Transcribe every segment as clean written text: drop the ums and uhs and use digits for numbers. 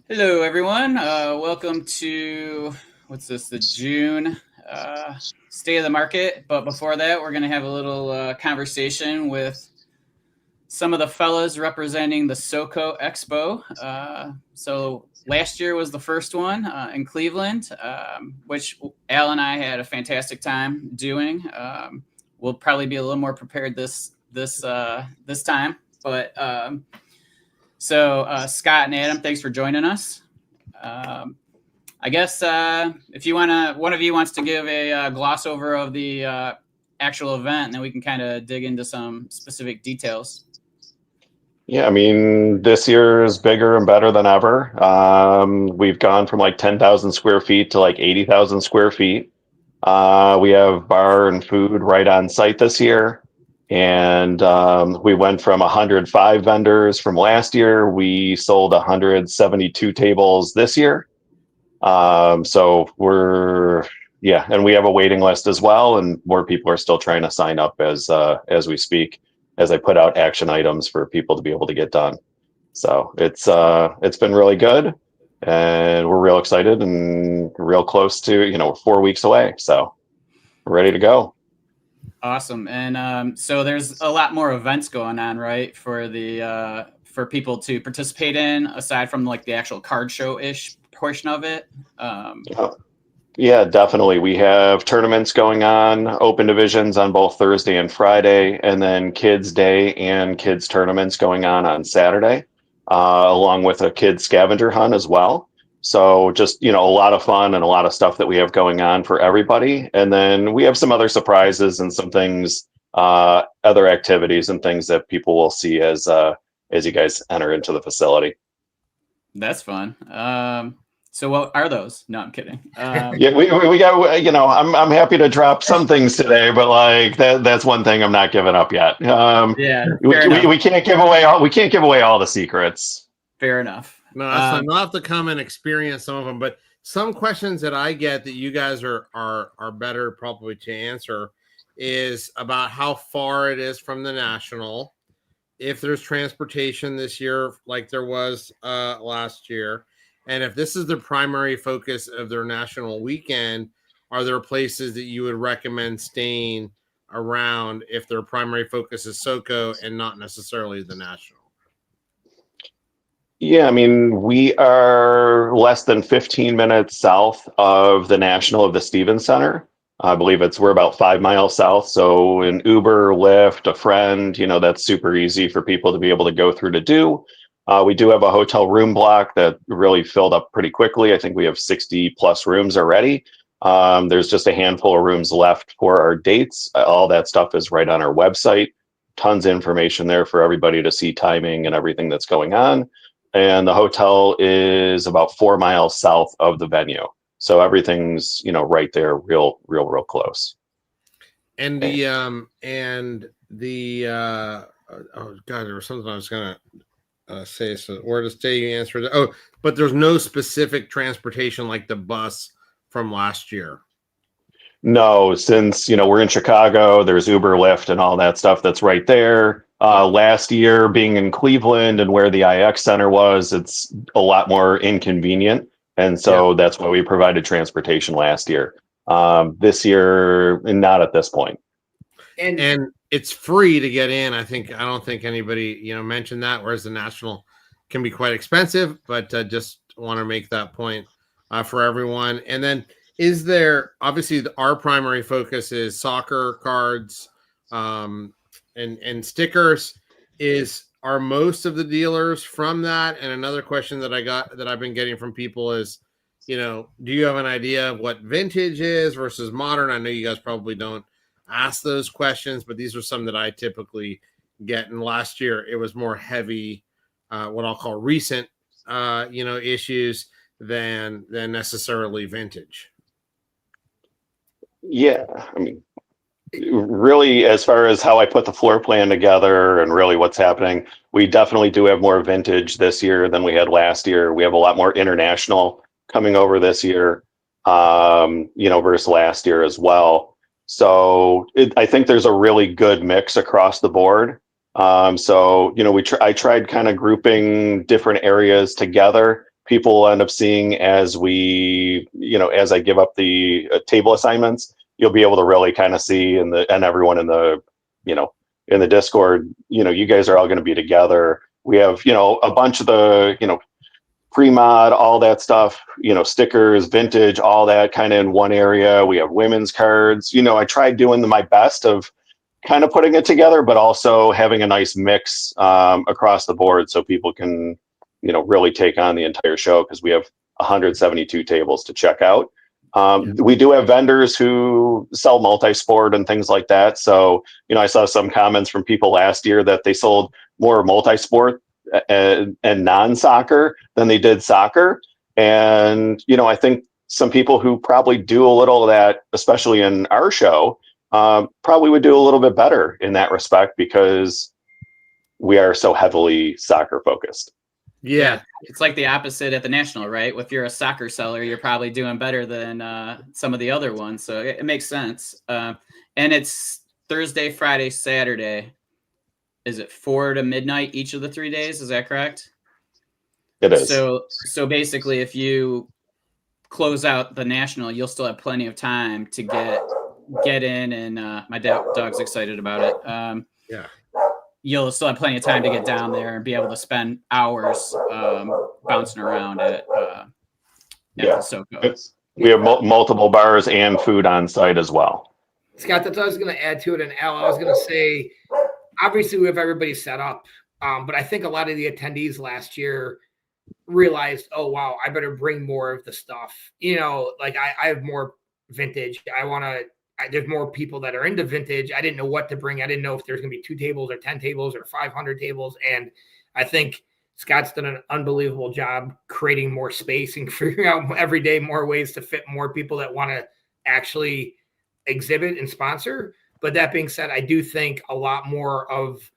Hello, everyone. Welcome to what's this? The June State of the Market. But before that, we're going to have a little conversation with some of the fellas representing the SoCo Expo. So last year was the first one in Cleveland, which Al and I had a fantastic time doing. We'll probably be a little more prepared this time, but Scott and Adam, thanks for joining us. Um, I guess if you want to, one of you wants to give a gloss over of the actual event, and then we can kind of dig into some specific details. Yeah, I mean, this year is bigger and better than ever. We've gone from like 10,000 square feet to like 80,000 square feet. We have bar and food right on site this year. And we went from 105 vendors from last year. We sold 172 tables this year. Yeah, and we have a waiting list as well, and more people are still trying to sign up as we speak, as I put out action items for people to be able to get done. So it's been really good, and we're real excited and real close to 4 weeks away. So we're ready to go. Awesome. And so there's a lot more events going on, right, for the for people to participate in, aside from like the actual card show ish portion of it. Yeah. Yeah, definitely. We have tournaments going on, open divisions on both Thursday and Friday, and then Kids Day and Kids Tournaments going on Saturday, along with a Kids Scavenger Hunt as well. So just, a lot of fun and a lot of stuff that we have going on for everybody. And then we have some other surprises and some things, other activities and things that people will see as you guys enter into the facility. That's fun. So what are those? No, I'm kidding. Yeah, we got, I'm happy to drop some things today, but like that's one thing I'm not giving up yet. Yeah, We, fair we, enough. we can't give away all the secrets. Fair enough. No, that's fine. I'll have to come and experience some of them. But some questions that I get that you guys are better probably to answer is about how far it is from the national, if there's transportation this year like there was last year, and if this is the primary focus of their national weekend, are there places that you would recommend staying around if their primary focus is SoCo and not necessarily the national? Yeah, I mean, we are less than 15 minutes south of the National of the Stevens Center. I believe we're about 5 miles south. So an Uber, Lyft, a friend, that's super easy for people to be able to go through to do. We do have a hotel room block that really filled up pretty quickly. I think we have 60 plus rooms already. There's just a handful of rooms left for our dates. All that stuff is right on our website. Tons of information there for everybody to see timing and everything that's going on. And the hotel is about 4 miles south of the venue. So everything's, right there, real close. And oh god, there was something I was gonna say. So where to stay? You answered it. Oh, but there's no specific transportation like the bus from last year. No, since we're in Chicago, there's Uber, Lyft, and all that stuff that's right there. Last year, being in Cleveland and where the IX Center was, it's a lot more inconvenient, and so that's why we provided transportation last year. This year, not at this point. And it's free to get in. I don't think anybody mentioned that. Whereas the national can be quite expensive, but just want to make that point for everyone. And then, is there obviously our primary focus is soccer cards and stickers? Are most of the dealers from that? And another question that I've been getting from people is, do you have an idea of what vintage is versus modern? I know you guys probably don't ask those questions, but these are some that I typically get. And last year it was more heavy, what I'll call recent, issues than necessarily vintage. Yeah, I mean, really, as far as how I put the floor plan together and really what's happening, we definitely do have more vintage this year than we had last year. We have a lot more international coming over this year, versus last year as well. So I think there's a really good mix across the board. I tried kind of grouping different areas together people will end up seeing as as I give up the table assignments, you'll be able to really kind of see, and everyone in the, in the Discord, you guys are all going to be together. We have, a bunch of the, pre-mod, all that stuff, stickers, vintage, all that kind of in one area. We have women's cards. I tried doing my best of kind of putting it together, but also having a nice mix across the board so people can, really take on the entire show, because we have 172 tables to check out. We do have vendors who sell multi-sport and things like that. So, I saw some comments from people last year that they sold more multi-sport and non-soccer than they did soccer. And, I think some people who probably do a little of that, especially in our show, probably would do a little bit better in that respect, because we are so heavily soccer focused. Yeah. It's like the opposite at the National, right? If you're a soccer seller, you're probably doing better than some of the other ones. So it makes sense. And it's Thursday, Friday, Saturday. Is it 4 to midnight each of the 3 days? Is that correct? It is. So basically, if you close out the National, you'll still have plenty of time to get in, and my dog's excited about it. Yeah. You'll still have plenty of time to get down there and be able to spend hours bouncing around at the SoCo. We have multiple bars and food on site as well. Scott, that's what I was going to add to it. And Al, I was going to say, obviously we have everybody set up, but I think a lot of the attendees last year realized, oh, wow, I better bring more of the stuff. Like I have more vintage. There's more people that are into vintage. I didn't know what to bring. I didn't know if there's going to be 2 tables or 10 tables or 500 tables. And I think Scott's done an unbelievable job creating more space and figuring out every day more ways to fit more people that want to actually exhibit and sponsor. But that being said, I do think a lot more of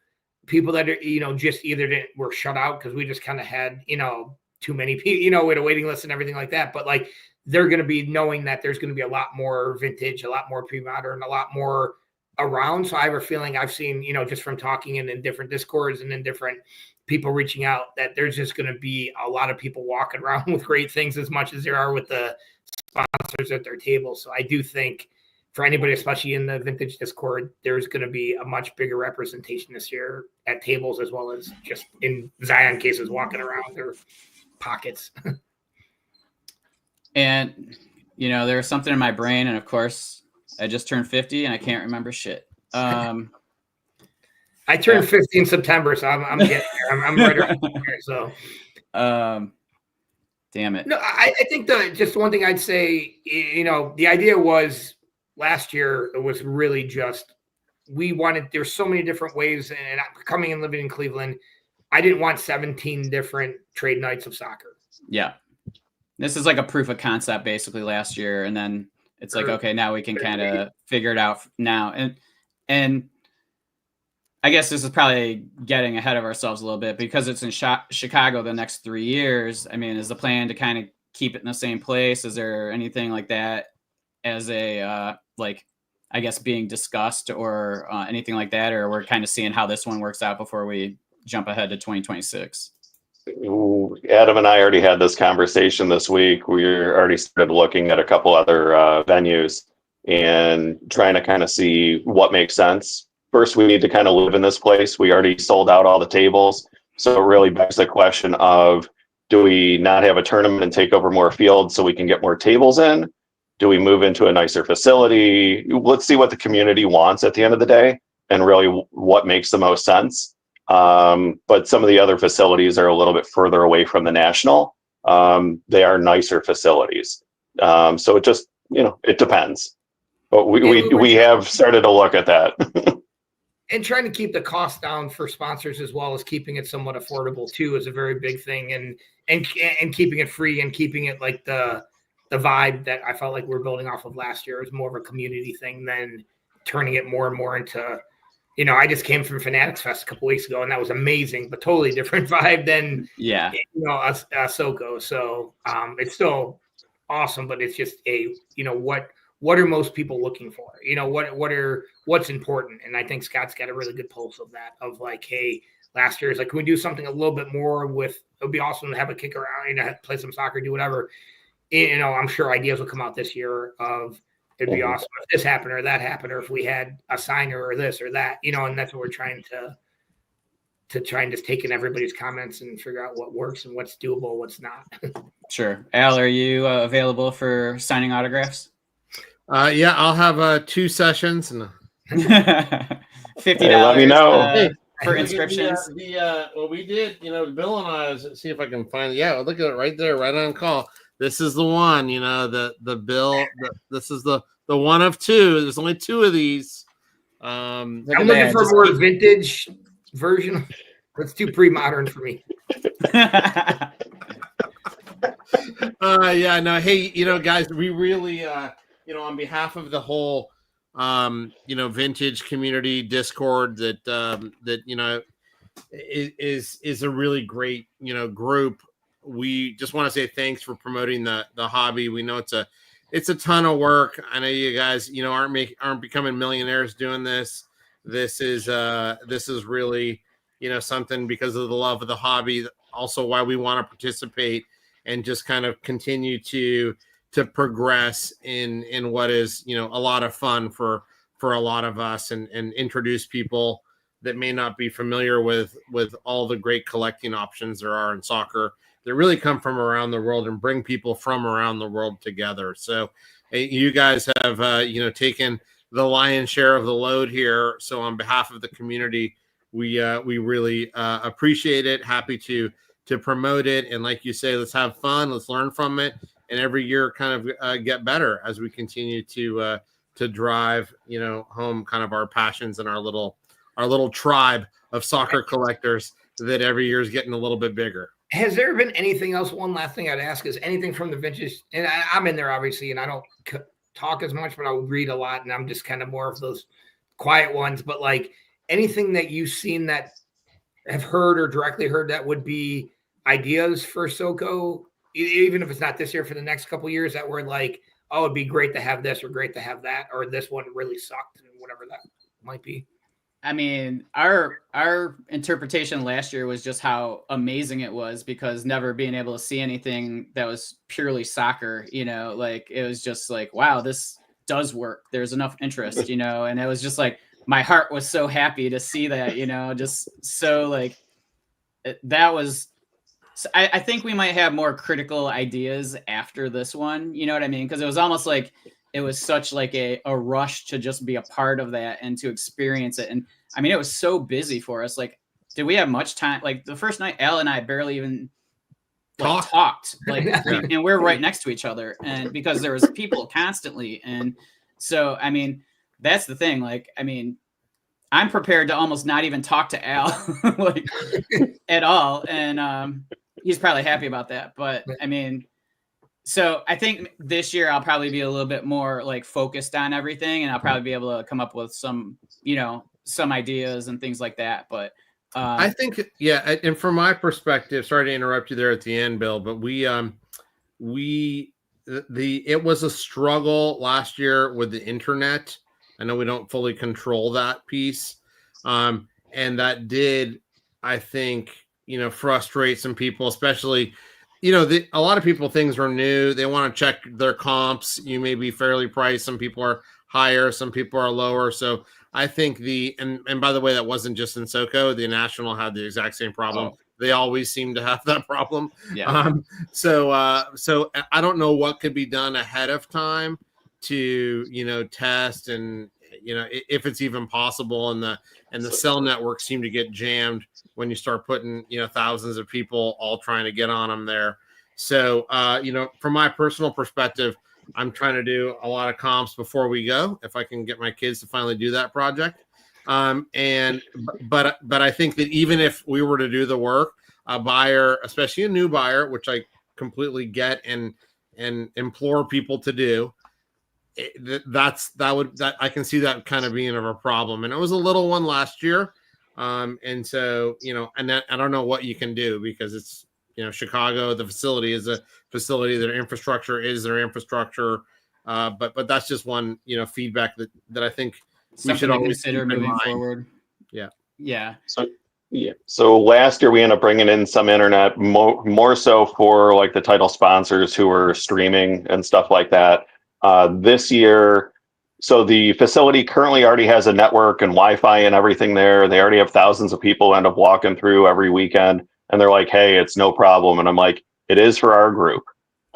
people that are, just either were shut out because we just kind of had, too many people, we had a waiting list and everything like that. But like, they're going to be knowing that there's going to be a lot more vintage, a lot more pre-modern, a lot more around. So I have a feeling I've seen, just from talking in different Discords and in different people reaching out, that there's just going to be a lot of people walking around with great things as much as there are with the sponsors at their table. So I do think for anybody, especially in the vintage Discord, there's going to be a much bigger representation this year at tables, as well as just in Zion cases walking around their pockets. And, there was something in my brain, and of course, I just turned 50 and I can't remember shit. I turned 50 in September, so I'm getting there. I'm right around there. So, damn it. No, I think just one thing I'd say, the idea was last year, it was really just, there's so many different ways, and coming and living in Cleveland, I didn't want 17 different trade nights of soccer. Yeah. This is like a proof of concept basically last year. And then it's like, okay, now we can kind of figure it out now. And I guess this is probably getting ahead of ourselves a little bit, because it's in Chicago the next 3 years. I mean, is the plan to kind of keep it in the same place? Is there anything like that as a, I guess being discussed or anything like that? Or we're kind of seeing how this one works out before we jump ahead to 2026? Adam and I already had this conversation this week. We already started looking at a couple other venues and trying to kind of see what makes sense. First, we need to kind of live in this place. We already sold out all the tables. So it really begs the question of, do we not have a tournament and take over more fields so we can get more tables in? Do we move into a nicer facility? Let's see what the community wants at the end of the day and really what makes the most sense. But some of the other facilities are a little bit further away from the National. They are nicer facilities. So it just, it depends. But we have started to look at that. And trying to keep the cost down for sponsors, as well as keeping it somewhat affordable too, is a very big thing. And keeping it free and keeping it like the vibe that I felt like we're building off of last year is more of a community thing than turning it more and more into, I just came from Fanatics Fest a couple weeks ago, and that was amazing, but totally different vibe than, a SoCo. So it's still awesome, but it's just what are most people looking for? What's important? And I think Scott's got a really good pulse of that, of like, hey, last year. It's like, can we do something a little bit more with? It would be awesome to have a kick around, play some soccer, do whatever. I'm sure ideas will come out this year of it'd be awesome if this happened or that happened, or if we had a signer or this or that, and that's what we're trying to try and just take in everybody's comments and figure out what works and what's doable, what's not. Sure. Al, are you available for signing autographs? Yeah, I'll have 2 sessions and $50 let me know. for inscriptions. What we did, Bill and I, see if I can find it. Yeah, look at it right there, right on call. This is the one, the Bill. This is the one of 2. There's only 2 of these. I'm looking for a more vintage version. That's too pre-modern for me. Yeah, no. Hey, guys, we really, on behalf of the whole, vintage community Discord that is a really great, group. We just want to say thanks for promoting the hobby. We know it's a ton of work. I know you guys, aren't becoming millionaires doing this. This is really, something because of the love of the hobby. Also, why we want to participate and just kind of continue to progress in what is, a lot of fun for a lot of us, and introduce people that may not be familiar with all the great collecting options there are in soccer that really come from around the world and bring people from around the world together. So you guys have, taken the lion's share of the load here. So on behalf of the community, we really appreciate it. Happy to promote it. And like you say, let's have fun, let's learn from it. And every year kind of get better as we continue to drive, home kind of our passions and our little tribe of soccer collectors that every year is getting a little bit bigger. Has there been anything else? One last thing I'd ask is anything from the vintage, and I'm in there obviously, and I don't talk as much, but I'll read a lot, and I'm just kind of more of those quiet ones. But like anything that you've seen that have heard or directly heard that would be ideas for SoCo, even if it's not this year, for the next couple of years, that were like, oh, it'd be great to have this or great to have that, or this one really sucked, and whatever that might be. I mean, our interpretation last year was just how amazing it was, because never being able to see anything that was purely soccer, like it was just like, wow, this does work. There's enough interest, and it was just like, my heart was so happy to see that, just so like that was, I think we might have more critical ideas after this one. You know what I mean? Because it was almost like it was such like a rush to just be a part of that and to experience it. And I mean, it was so busy for us. Like, did we have much time? Like the first night, Al and I barely even talked. Like, and we're right next to each other, and because there was people constantly. And so, I mean, that's the thing. Like, I mean, I'm prepared to almost not even talk to Al like at all. And he's probably happy about that. But I mean, so I think this year I'll probably be a little bit more like focused on everything, and I'll probably be able to come up with some, some ideas and things like that. But I think, yeah. And from my perspective, sorry to interrupt you there at the end, Bill, but it was a struggle last year with the internet. I know we don't fully control that piece. And that did, I think, frustrate some people, especially, a lot of people, things are new. They want to check their comps. You may be fairly priced. Some people are higher, some people are lower. So I think and by the way, that wasn't just in SoCo. The National had the exact same problem. They always seem to have that problem. Yeah. So I don't know what could be done ahead of time to, test and, if it's even possible. And the cell networks seem to get jammed when you start putting, thousands of people all trying to get on them there. So, from my personal perspective, I'm trying to do a lot of comps before we go, if I can get my kids to finally do that project. But I think that even if we were to do the work, a buyer, especially a new buyer, which I completely get and implore people to do, that I can see that kind of being of a problem. And it was a little one last year. And so, and I don't know what you can do, because it's, Chicago, the facility is a facility, their infrastructure is their infrastructure. But that's just one, feedback that I think something we should to always consider moving forward. Yeah. Yeah. So Yeah. So last year we ended up bringing in some internet, more so for like the title sponsors who were streaming and stuff like that. This year, so the facility currently already has a network and Wi-Fi and everything there. They already have thousands of people end up walking through every weekend, and they're like, "Hey, it's no problem." And I'm like, "It is for our group."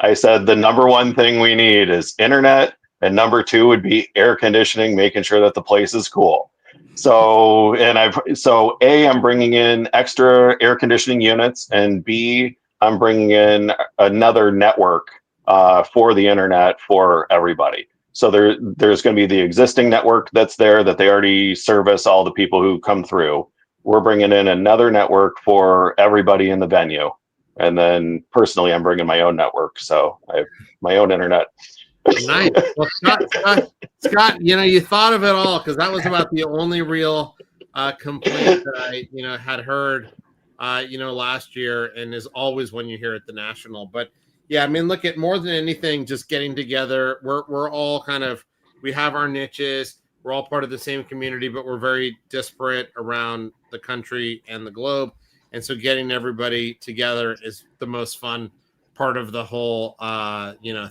I said the number one thing we need is internet, and number two would be air conditioning, making sure that the place is cool. So, A, I'm bringing in extra air conditioning units, and B, I'm bringing in another network for the internet for everybody. So there's going to be the existing network that's there that they already service all the people who come through. We're bringing in another network for everybody in the venue. And then personally, I'm bringing my own network. So I have my own internet. Nice. Well, Scott, you thought of it all, because that was about the only real complaint that I, had heard, last year, and is always when you hear at the national. But yeah, I mean, look, at more than anything, just getting together. We're all we have our niches. We're all part of the same community, but we're very disparate around the country and the globe. And so getting everybody together is the most fun part of the whole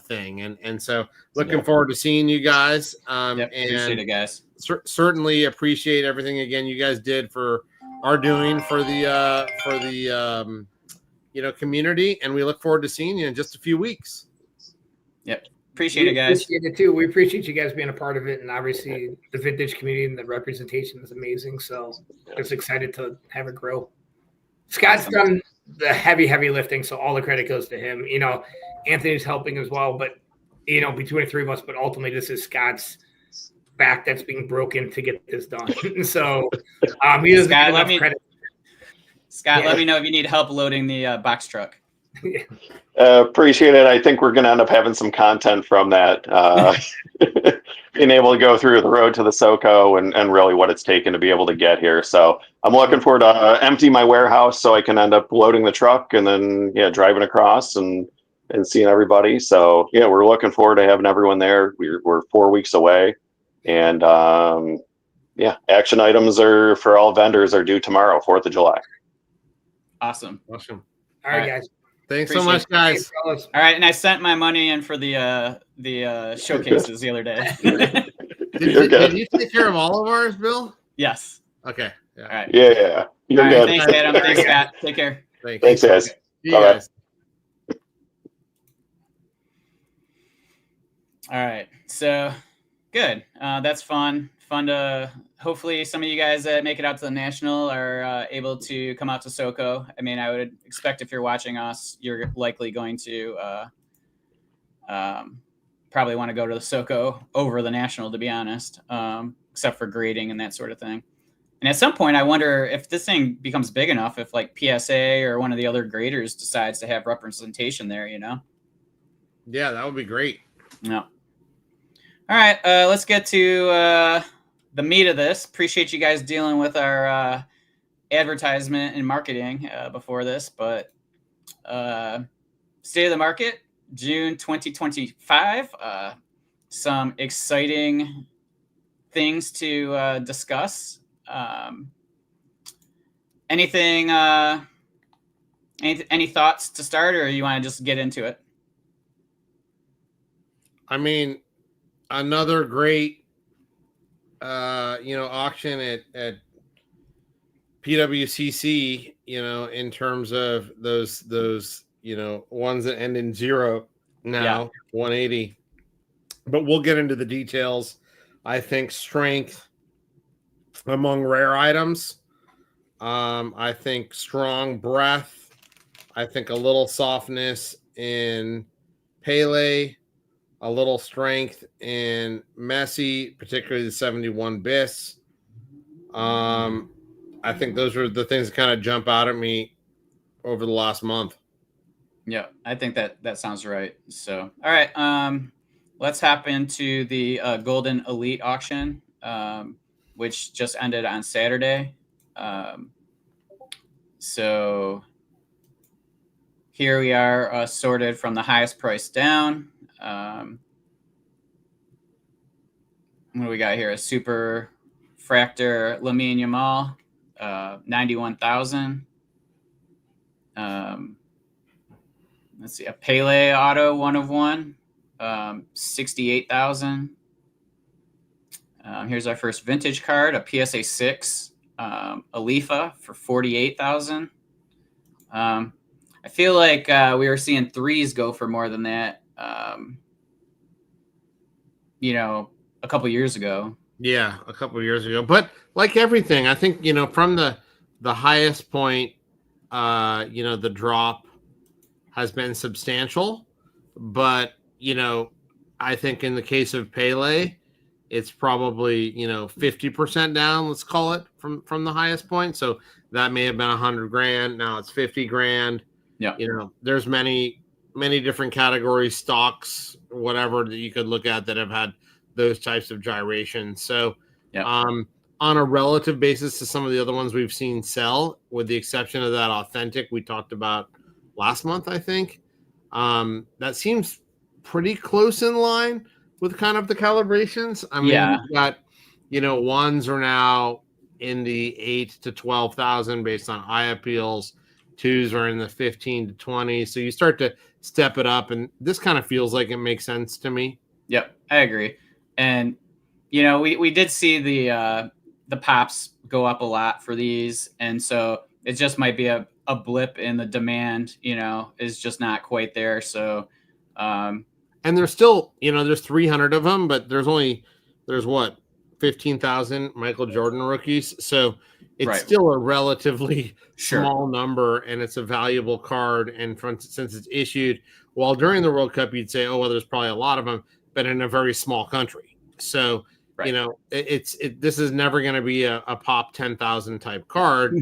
thing, and so looking forward to seeing you guys, appreciate it, guys. Certainly appreciate everything again you guys did for our doing for the community, and we look forward to seeing you in just a few weeks. Appreciate it, guys. Appreciate it too. We appreciate you guys being a part of it, and obviously the vintage community and the representation is amazing, so just excited to have it grow. Scott's done the heavy lifting, so all the credit goes to him. Anthony's helping as well, but between the three of us, but ultimately this is Scott's back that's being broken to get this done. So he doesn't get enough credit. Scott, let me know if you need help loading the box truck. Appreciate it. I think we're going to end up having some content from that. Being able to go through the road to the SoCo and really what it's taken to be able to get here. So I'm looking forward to empty my warehouse so I can end up loading the truck and then driving across and seeing everybody. So we're looking forward to having everyone there. We're 4 weeks away, and action items are for all vendors are due tomorrow, 4th of July. Awesome. All right, guys. Thanks so much, guys. All right, and I sent my money in for the showcases the other day. Did you take care of all of ours, Bill? Yes. Okay. Yeah. All right. Yeah. You're good. Thanks, Adam. Thanks, Scott. Take care. Thanks, guys. Bye. All right. So good. That's fun. Fun to hopefully some of you guys that make it out to the national are able to come out to SoCo. I mean, I would expect if you're watching us, you're likely going to probably want to go to the SoCo over the national, to be honest, except for grading and that sort of thing. And at some point, I wonder if this thing becomes big enough, if like PSA or one of the other graders decides to have representation there, Yeah, that would be great. No. All right, let's get to the meat of this. Appreciate you guys dealing with our advertisement and marketing before this, but state of the market, June 2025. Some exciting things to discuss. Anything? Any thoughts to start, or you want to just get into it? I mean, another great auction at PWCC, in terms of those ones that end in 0 now, 180. But we'll get into the details. I think strength among rare items. I think strong breath. I think a little softness in Pele. A little strength in Messi, particularly the 71 bis. I think those are the things that kind of jump out at me over the last month. Yeah, I think that sounds right. So, all right, let's hop into the Goldin Elite auction, which just ended on Saturday. So here we are, sorted from the highest price down. What do we got here? A super fractor Lamine Yamal, $91,000. Let's see, a Pele auto 1 of 1, $68,000. Here's our first vintage card, a PSA 6, Alifa for $48,000. I feel like we were seeing threes go for more than that, a couple years ago. Yeah, a couple of years ago. But like everything, I think, from the highest point, the drop has been substantial. But, I think in the case of Pele, it's probably, 50% down, let's call it, from the highest point. So that may have been $100,000. Now it's $50,000. Yeah. There's many different categories, stocks, whatever that you could look at that have had those types of gyrations. So on a relative basis to some of the other ones we've seen sell, with the exception of that Authentic we talked about last month, I think, that seems pretty close in line with kind of the calibrations. I mean, you've got, ones are now in the 8 to 12,000 based on eye appeals. Twos are in the 15 to 20. So you start to step it up, and this kind of feels like it makes sense to me. Yep, I agree. And we did see the pops go up a lot for these, and so it just might be a blip in the demand. Is just not quite there. So, and there's still there's 300 of them, but there's what, 15,000 Michael Jordan rookies. So it's still a relatively small number, and it's a valuable card. And since it's issued while during the World Cup, you'd say, oh well, there's probably a lot of them, but in a very small country. So, this is never going to be a pop 10,000 type card.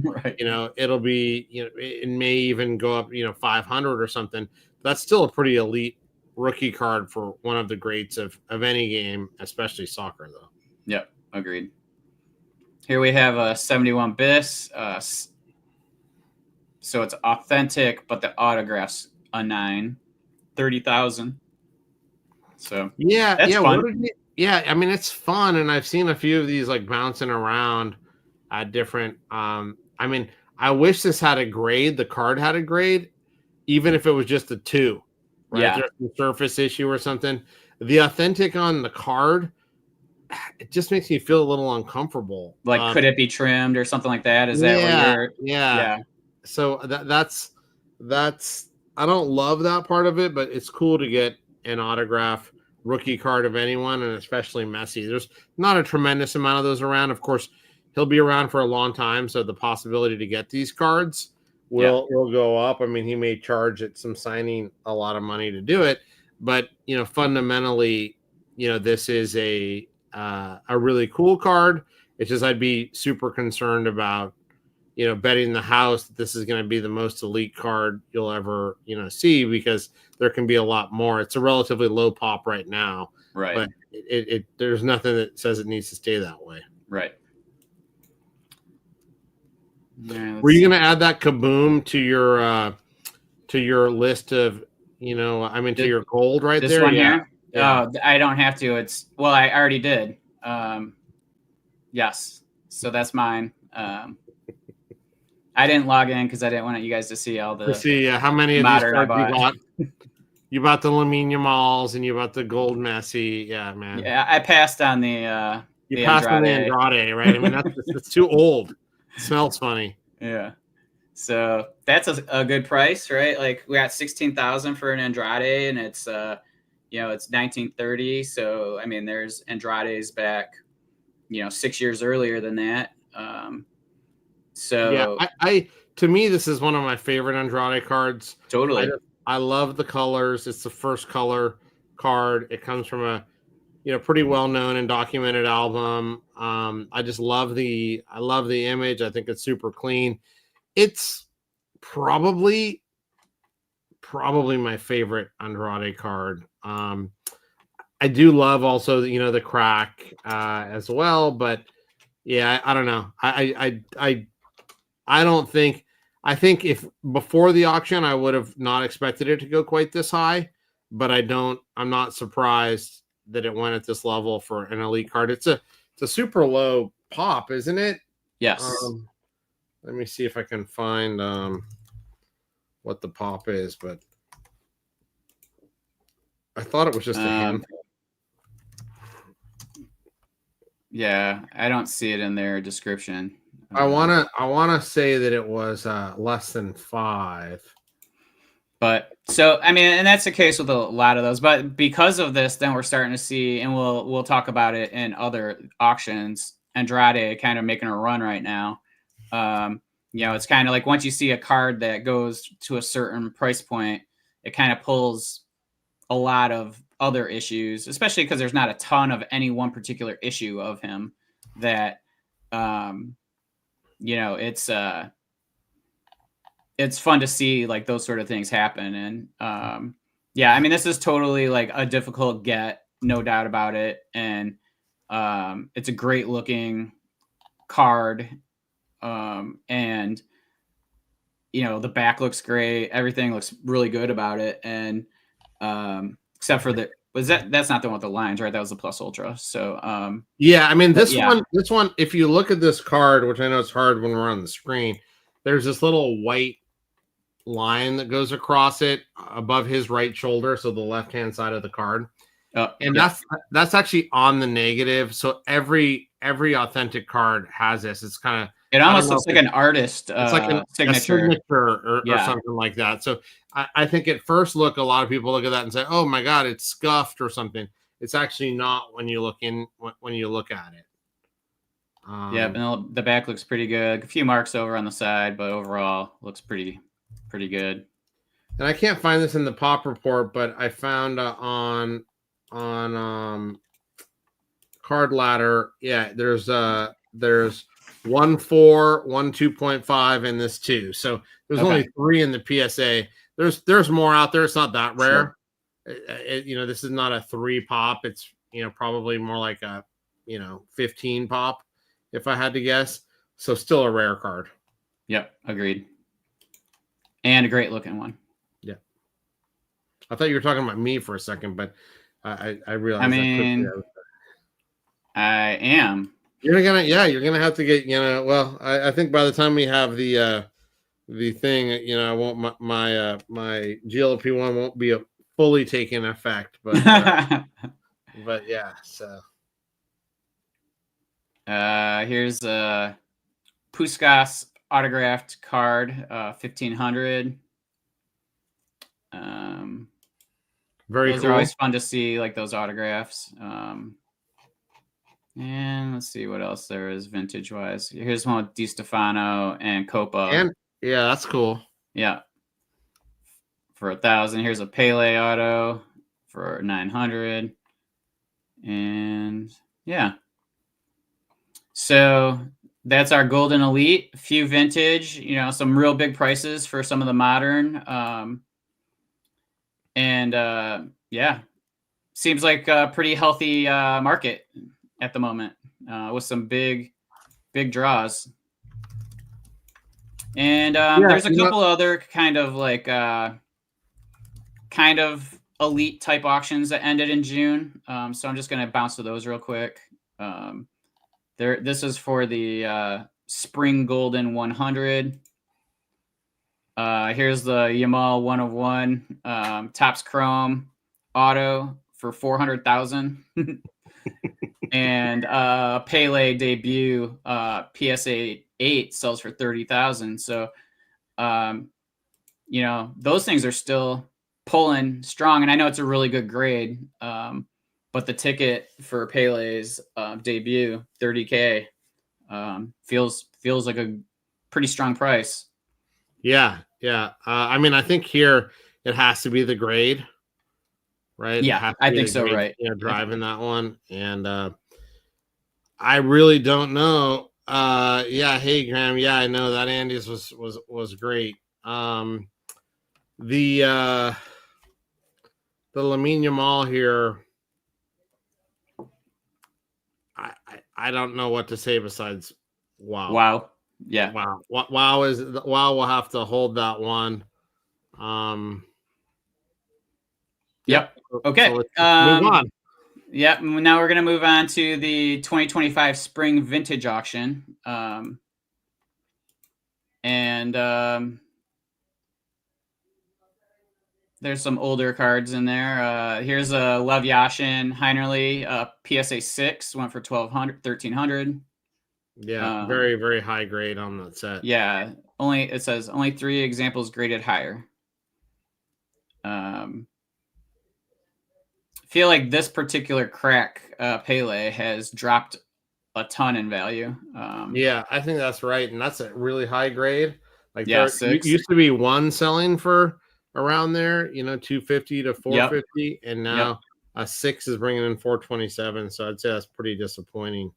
It'll be, it may even go up, 500 or something. That's still a pretty elite rookie card for one of the greats of any game, especially soccer, though. Yep, agreed. Here we have a 71 bis. So it's authentic, but the autograph's a 9, 30,000. So that's fun. I mean, it's fun, and I've seen a few of these like bouncing around at different. I mean, I wish this had a grade. The card had a grade, even if it was just a 2, right? Yeah, just a surface issue or something. The authentic on the card, it just makes me feel a little uncomfortable. Like, could it be trimmed or something like that? Is that what you're? Yeah. So that's I don't love that part of it, but it's cool to get an autograph rookie card of anyone, and especially Messi. There's not a tremendous amount of those around. Of course, he'll be around for a long time, so the possibility to get these cards will go up. I mean, he may charge at some signing a lot of money to do it, but fundamentally, this is a really cool card. It's just I'd be super concerned about betting the house that this is going to be the most elite card you'll ever see, because there can be a lot more. It's a relatively low pop right now, right? But it there's nothing that says it needs to stay that way, right? Yeah, were you going to add that kaboom to your list of to your gold right this there? One here? I don't have to. I already did. Yes, so that's mine. I didn't log in because I didn't want you guys to see all the. How many of these cards you bought? You bought the Lamine Yamals and you bought the gold Messi. Yeah, man. Yeah, I passed on the. You passed on the Andrade, right? I mean, that's too old. It smells funny. Yeah. So that's a good price, right? Like, we got 16,000 for an Andrade, and it's it's 1930. So I mean, there's Andrades back, 6 years earlier than that. So I to me, this is one of my favorite Andrade cards. Totally. I love the colors. It's the first color card. It comes from a pretty well known and documented album. I just love the image. I think it's super clean. It's probably my favorite Andrade card. I do love also the crack as well, but yeah, I don't know. I don't think. I think if before the auction, I would have not expected it to go quite this high, but I'm not surprised that it went at this level for an elite card. It's a super low pop, isn't it? Yes. Let me see if I can find what the pop is, but I thought it was just a hand. Yeah, I don't see it in their description. I wanna say that it was less than 5. But so I mean, and that's the case with a lot of those. But because of this, then we're starting to see, and we'll talk about it in other auctions. Andrade kind of making a run right now. It's kind of like once you see a card that goes to a certain price point, it kind of pulls a lot of other issues, especially because there's not a ton of any one particular issue of him that, it's fun to see like those sort of things happen. And I mean, this is totally like a difficult get, no doubt about it. And it's a great looking card. And the back looks great. Everything looks really good about it. And except for that's not the one with the lines, right? That was the Plus Ultra. So I mean, this one, if you look at this card, which I know it's hard when we're on the screen, there's this little white line that goes across it above his right shoulder, so the left hand side of the card, and that's actually on the negative. So every authentic card has this. It's kind of, it almost looks like an artist, it's like a signature or something like that. So I think at first look, a lot of people look at that and say, oh my god, it's scuffed or something. It's actually not when you look at it. And the back looks pretty good. A few marks over on the side, but overall looks pretty good. And I can't find this in the pop report, but I found on Card Ladder, there's 1.4, 1 2.5, and this 2. So there's only 3 in the PSA. There's more out there. It's not that rare. Sure. This is not a 3 pop. It's probably more like a 15 pop, if I had to guess. So still a rare card. Yep, agreed. And a great looking one. Yeah. I thought you were talking about me for a second, but I realized. I mean, I am. You're gonna have to get. Well, I think by the time we have the thing, I won't my GLP-1 won't be fully taking effect, but but yeah. So here's a Puskás autographed card, 1500. Very those cool. are always fun to see, like those autographs. And let's see what else there is vintage wise. Here's one with Di Stefano and Copa. And that's cool. Yeah. For 1,000. Here's a Pele auto for 900. And so that's our Goldin Elite. A few vintage, some real big prices for some of the modern. Seems like a pretty healthy market at the moment, with some big draws. And there's a couple other kind of like elite type auctions that ended in June. So I'm just going to bounce to those real quick. This is for the Spring Goldin 100. Here's the Yamal 101 Topps Chrome auto for 400,000. And Pele debut PSA 8 sells for 30,000. So those things are still pulling strong, and I know it's a really good grade, but the ticket for Pele's debut, 30K, feels like a pretty strong price. Yeah. I mean, I think here it has to be the grade, right? Yeah, I think so, right? Driving that one. And I really don't know. Hey Graham. Yeah, I know that Andy's was great. The Lamine Yamal here, I don't know what to say besides wow. Yeah. Wow will have to hold that one. Yep. Okay. So let's move on. Yep. Now we're going to move on to the 2025 spring vintage auction. And there's some older cards in there. Here's a Lev Yashin Heinerly PSA 6, went for 1300. Yeah, very, very high grade on that set. Yeah, it says only 3 examples graded higher. Feel like this particular crack Pele has dropped a ton in value. Yeah, I think that's right, and that's a really high grade. Like Yeah, there 6. used to be one selling for around there, 250 to 450, and now a 6 is bringing in 427. So I'd say that's pretty disappointing.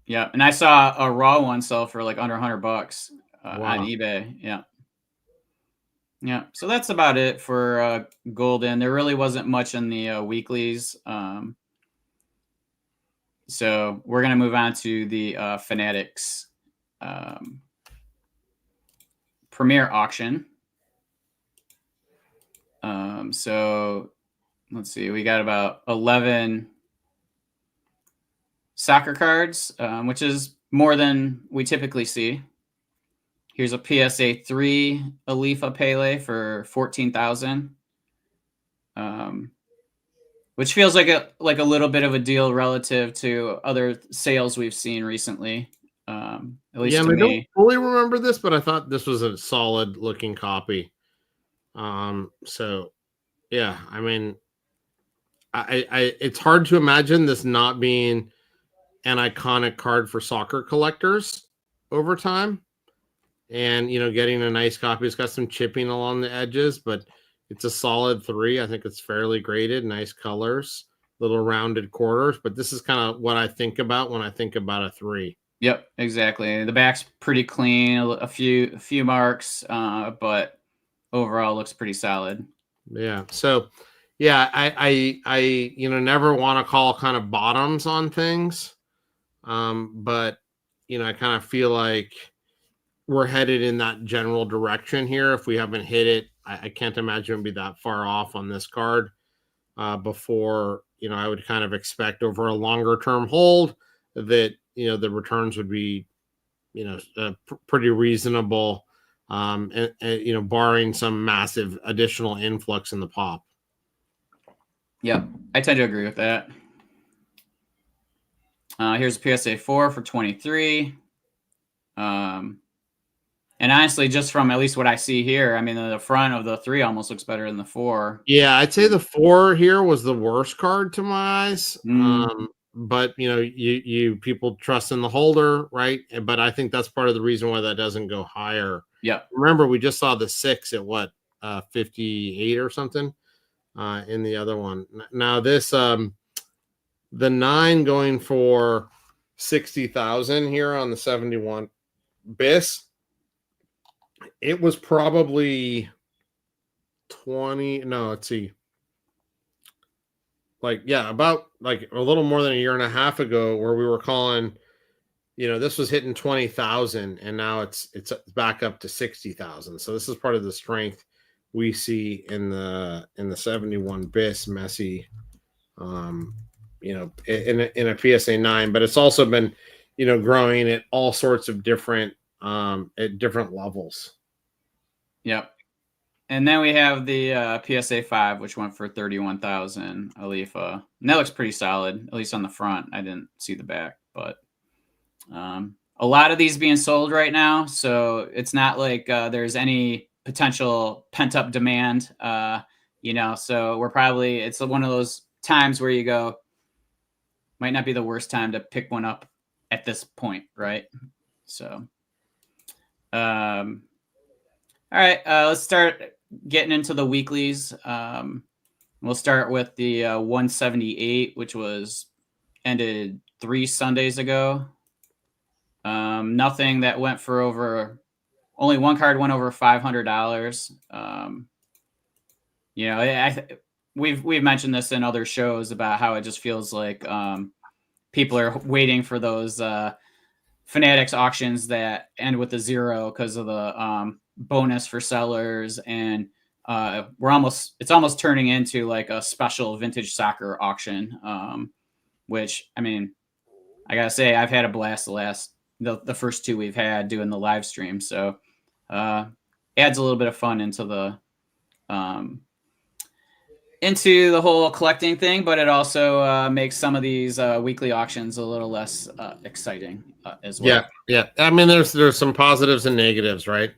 Yeah, and I saw a raw one sell for like under $100 on eBay. Yeah. So that's about it for Goldin. There really wasn't much in the weeklies. So we're gonna move on to the Fanatics Premier auction. So let's see, we got about 11 soccer cards, which is more than we typically see. Here's a PSA 3 Alifa Pele for 14,000, which feels like a little bit of a deal relative to other sales we've seen recently. At least to me. I don't fully remember this, but I thought this was a solid looking copy. So yeah, I mean, I it's hard to imagine this not being an iconic card for soccer collectors over time. And getting a nice copy. It's got some chipping along the edges, but it's a solid 3. I think it's fairly graded, nice colors, little rounded quarters. But this is kind of what I think about when I think about a 3. Yep, exactly. The back's pretty clean, a few marks, but overall looks pretty solid. Yeah. So yeah, I never want to call kind of bottoms on things. But I kind of feel like we're headed in that general direction here. If we haven't hit it, I can't imagine it'd be that far off on this card before, I would kind of expect over a longer term hold that, the returns would be, pretty reasonable. And, barring some massive additional influx in the pop. Yeah, I tend to agree with that. Here's a PSA 4 for 23. And honestly, just from at least what I see here, I mean, the front of the 3 almost looks better than the 4. Yeah, I'd say the 4 here was the worst card to my eyes. But you people trust in the holder, right? But I think that's part of the reason why that doesn't go higher. Yeah. Remember, we just saw the 6 at what 58 or something in the other one. Now this the 9 going for 60,000 here on the 71 bis. It was probably 20. No, let's see. About like a little more than a year and a half ago, where we were calling, this was hitting 20,000, and now it's back up to 60,000. So this is part of the strength we see in the 71 bis Messi, in a PSA 9, but it's also been, growing at all sorts of different at different levels. Yep. And then we have the PSA 5, which went for 31,000 Alifa. And that looks pretty solid, at least on the front. I didn't see the back, but a lot of these being sold right now. So it's not like there's any potential pent-up demand, so it's one of those times where you go, might not be the worst time to pick one up at this point, right? So, all right, let's start getting into the weeklies. We'll start with the 178, which was ended 3 Sundays ago. Nothing that went for only one card went over $500. We've mentioned this in other shows about how it just feels like people are waiting for those Fanatics auctions that end with a 0 because of the bonus for sellers, and it's almost turning into like a special vintage soccer auction, which, I mean, I gotta say, I've had a blast the first 2 we've had doing the live stream. So adds a little bit of fun into the whole collecting thing, but it also makes some of these weekly auctions a little less exciting as well. Yeah. I mean, there's some positives and negatives, right?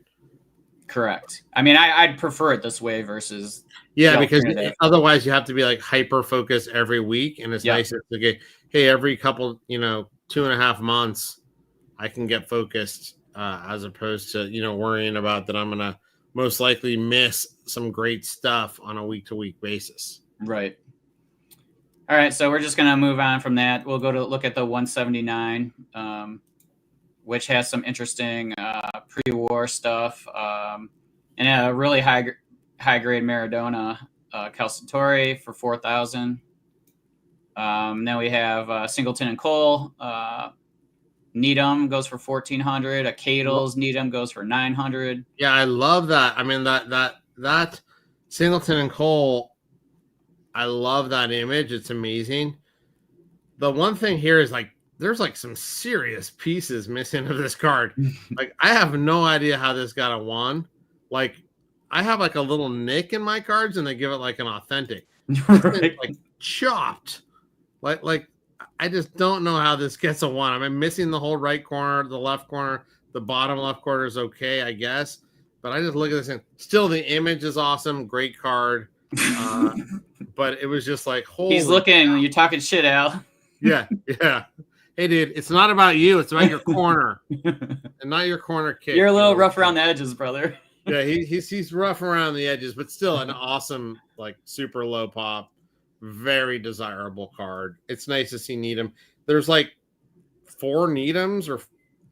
Correct. I mean, I'd prefer it this way versus because otherwise you have to be like hyper focused every week, and it's nice to get, hey, every couple 2.5 months I can get focused, as opposed to worrying about that I'm gonna most likely miss some great stuff on a week-to-week basis. Right. All right, so we're just gonna move on from that. We'll go to look at the 179, which has some interesting pre-war stuff, and a really high grade Maradona Calciatore for 4,000. Then we have Singleton and Cole. Needham goes for 1,400. A Cadles Needham goes for 900. Yeah, I love that. I mean, that Singleton and Cole, I love that image. It's amazing. The one thing here is like there's like some serious pieces missing of this card. Like I have no idea how this got a 1. Like I have like a little nick in my cards, and they give it like an authentic. Right. Like chopped. Like I just don't know how this gets a 1. I mean, missing the whole right corner, the left corner, the bottom left corner is okay, I guess. But I just look at this and still the image is awesome, great card. But it was just like, holy He's looking. cow. You're talking shit, Al. Yeah. Hey, dude, it's not about you. It's about your corner, and not your corner kick. You're a little rough around the edges, brother. Yeah, he's rough around the edges, but still an awesome, like super low pop, very desirable card. It's nice to see Needham. There's like 4 Needhams or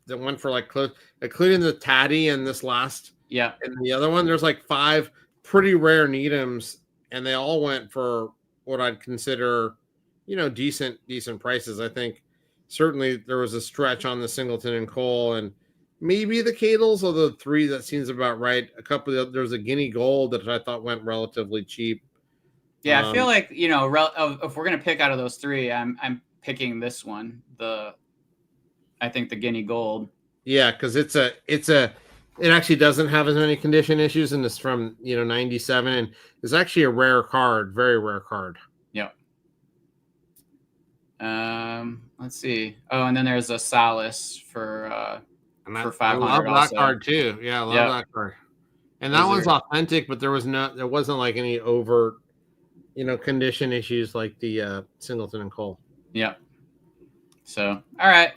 that went for like close, including the Taddy and this last. Yeah. And the other one, there's like 5 pretty rare Needhams, and they all went for what I'd consider, decent prices. I think certainly there was a stretch on the Singleton and Cole, and maybe the Cadles are the 3 that seems about right. A couple of there's a Guinea Gold that I thought went relatively cheap. Yeah, I feel like if we're gonna pick out of those 3, I'm picking this one. I think the Guinea Gold. Yeah, because it actually doesn't have as many condition issues, and it's from 97, and it's actually a rare card, very rare card. Yep. Let's see. Oh, and then there's a Solace for 500. I love also. that card too. Yeah, I love that card. And that one's authentic, but there wasn't like any overt, condition issues like the Singleton and Cole. Yep. So, all right.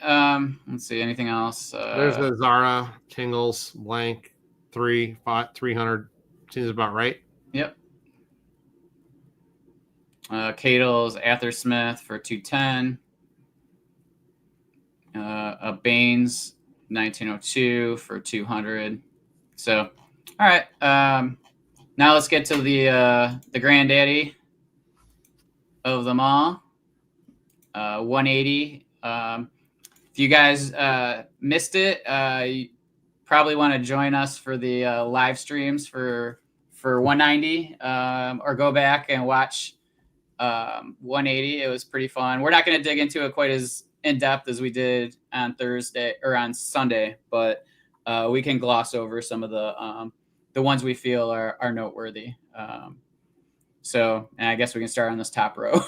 Let's see. Anything else? There's the Zara Tingles blank 300. Seems about right. Yep. Cadles Arthur Smith for 210. A Baines 1902 for 200. So, all right. Now let's get to the granddaddy of them all. 180. If you guys missed it, you probably want to join us for the live streams for 190, or go back and watch 180. It was pretty fun. We're not going to dig into it quite as in depth as we did on Thursday or on Sunday, but we can gloss over some of the ones we feel are noteworthy. So, and I guess we can start on this top row.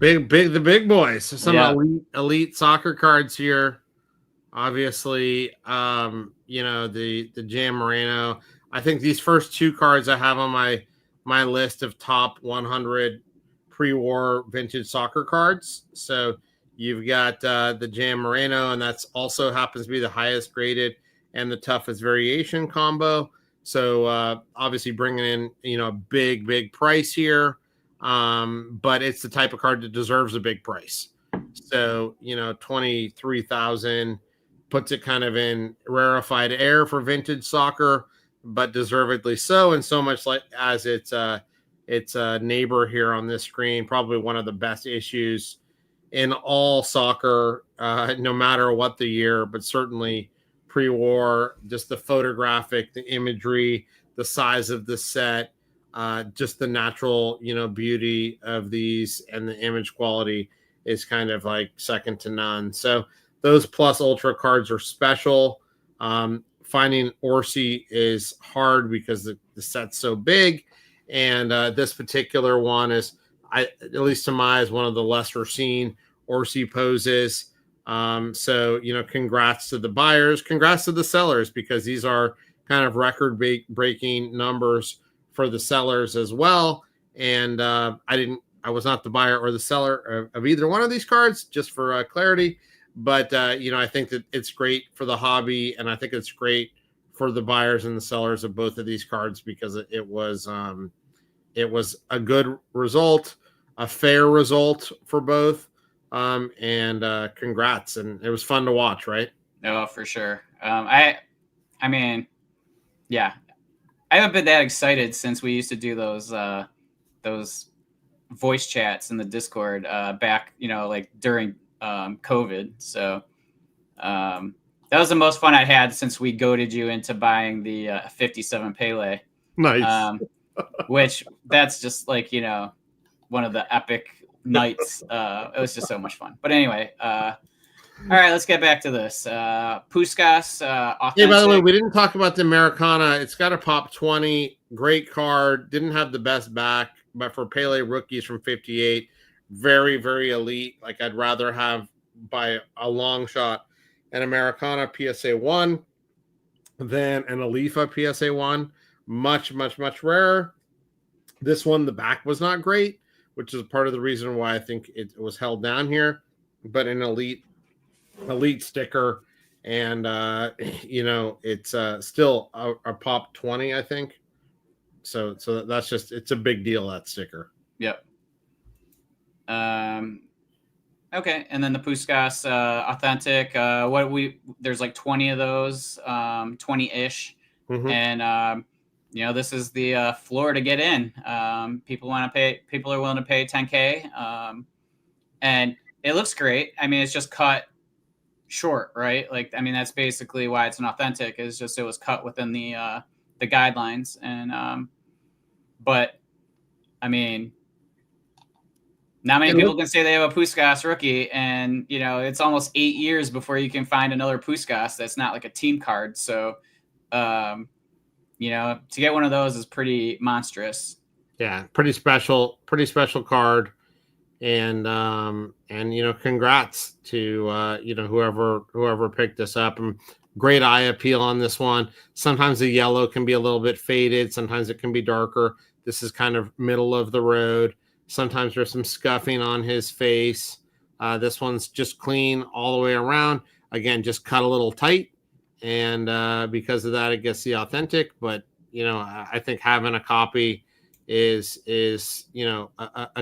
The big boys. So some elite soccer cards here. Obviously, the Jan Moreno. I think these first 2 cards I have on my list of top 100 pre-war vintage soccer cards. So you've got the Jan Moreno, and that's also happens to be the highest graded and the toughest variation combo. So obviously bringing in a big price here. But it's the type of card that deserves a big price. So, 23,000 puts it kind of in rarefied air for vintage soccer, but deservedly so. And so much like as its neighbor here on this screen, probably one of the best issues in all soccer, no matter what the year, but certainly pre-war, just the photographic, the imagery, the size of the set, just the natural, beauty of these and the image quality is kind of like second to none. So those plus ultra cards are special. finding Orsi is hard because the set's so big, and this particular one is, at least to my eyes, one of the lesser seen Orsi poses. So congrats to the buyers, congrats to the sellers, because these are kind of record breaking numbers for the sellers as well. And I was not the buyer or the seller of either one of these cards, just for clarity. But I think that it's great for the hobby, and I think it's great for the buyers and the sellers of both of these cards, because it was a good result, a fair result for both, and congrats. And it was fun to watch, right? No, for sure. I mean, yeah, I haven't been that excited since we used to do those voice chats in the Discord back, like during COVID. So that was the most fun I had since we goaded you into buying the 57 Pele. Nice. Which that's just like, one of the epic nights. It was just so much fun. But anyway, all right, let's get back to this. Puskás, authentic. Hey, by the way, we didn't talk about the Americana. It's got a pop 20, great card. Didn't have the best back, but for Pele rookies from 58, very, very elite. Like, I'd rather have, by a long shot, an Americana PSA 1 than an Alifa PSA 1. Much, much, much rarer. This one, the back was not great, which is part of the reason why I think it was held down here. But an elite sticker, and it's still a pop 20, I think. So that's just, it's a big deal, that sticker. Yep. Okay, and then the Puskás authentic. There's like 20 of those, 20-ish, and this is the floor to get in. People are willing to pay $10K, and it looks great. I mean, it's just cut short, right? Like, I mean, that's basically why it's an authentic. Is just it was cut within the guidelines, and but I mean, not many people can say they have a Puskás rookie, and it's almost 8 years before you can find another Puskás that's not like a team card. So, to get one of those is pretty monstrous. Yeah, pretty special card, and congrats to whoever picked this up. And great eye appeal on this one. Sometimes the yellow can be a little bit faded, sometimes it can be darker. This is kind of middle of the road. Sometimes there's some scuffing on his face. This one's just clean all the way around. Again, just cut a little tight, and because of that, it gets the authentic. But I think having a copy is a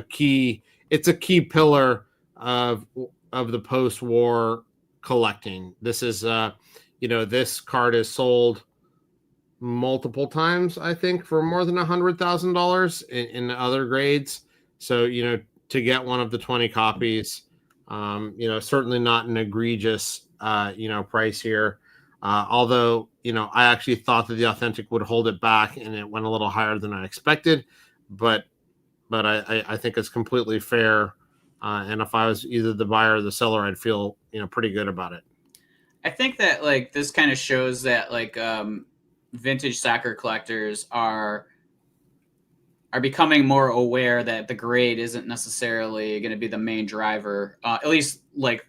key. It's a key pillar of the post-war collecting. This is this card is sold multiple times, I think, for more than $100,000 in other grades. So, to get one of the 20 copies, certainly not an egregious, price here. Although, I actually thought that the authentic would hold it back, and it went a little higher than I expected. But I think it's completely fair. And if I was either the buyer or the seller, I'd feel, pretty good about it. I think that, like, this kind of shows that, like, vintage soccer collectors are becoming more aware that the grade isn't necessarily going to be the main driver, at least like